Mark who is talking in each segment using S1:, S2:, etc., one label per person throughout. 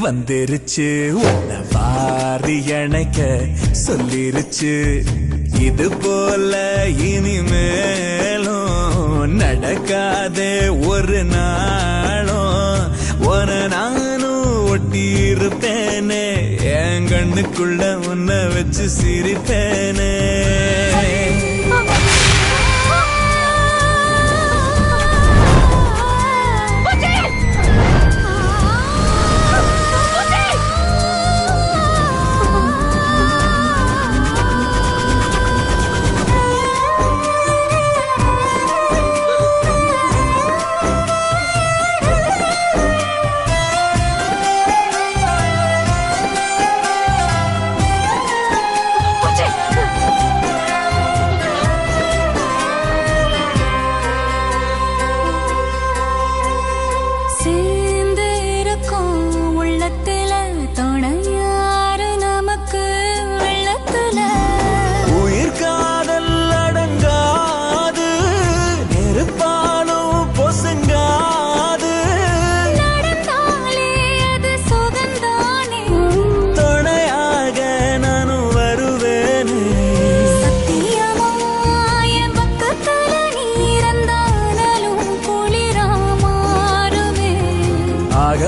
S1: வந்துருச்சு உன்னை வாரி அணைக்க சொல்லிருச்சு இது போல இனிமேலும் நடக்காதே ஒரு நாளும் உன நானும் ஒட்டி இருப்பேனே என் கண்ணுக்குள்ள உன்னை வச்சு சிரிப்பேனே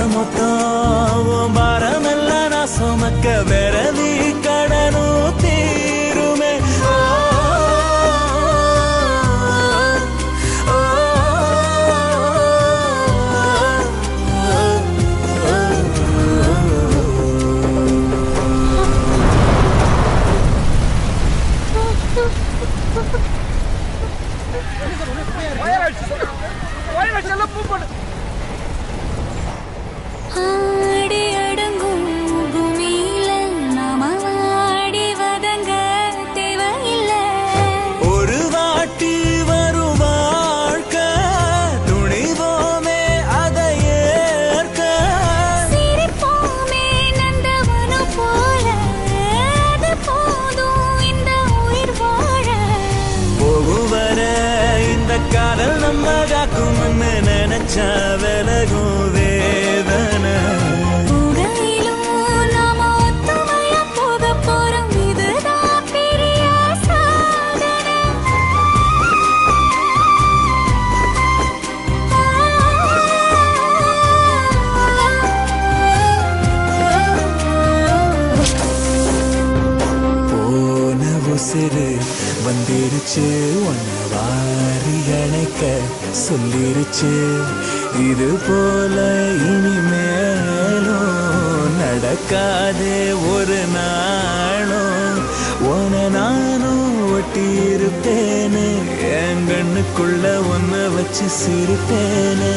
S1: மொத்தம் பாரமெல்லாம் நான் சுமக்க விரவி கடனும் தீருமே
S2: ஆடி அடங்கும் பூமியில நாம ஆடி வதங்க தேவையில்லை
S1: ஒரு வாட்டி வரும் வாழ்க்கை துணிவோமே அதை ஏற்க
S2: சிரிப்போமே நந்தவனம் போல அது போதும் இந்த உயிர் வாழ
S1: போகும் வர இந்த காதல் நம்ம காக்கும்னு நினைச்சா விலகும் சிறு வந்துருச்சு உன்னை வாரி அணைக்க சொல்லிருச்சு இது போல இனிமேலும் நடக்காதே ஒரு நாளும் உன நானும் ஒட்டி இருப்பேனே என் கண்ணுக்குள்ள உன்னை வச்சு சிரிப்பேனே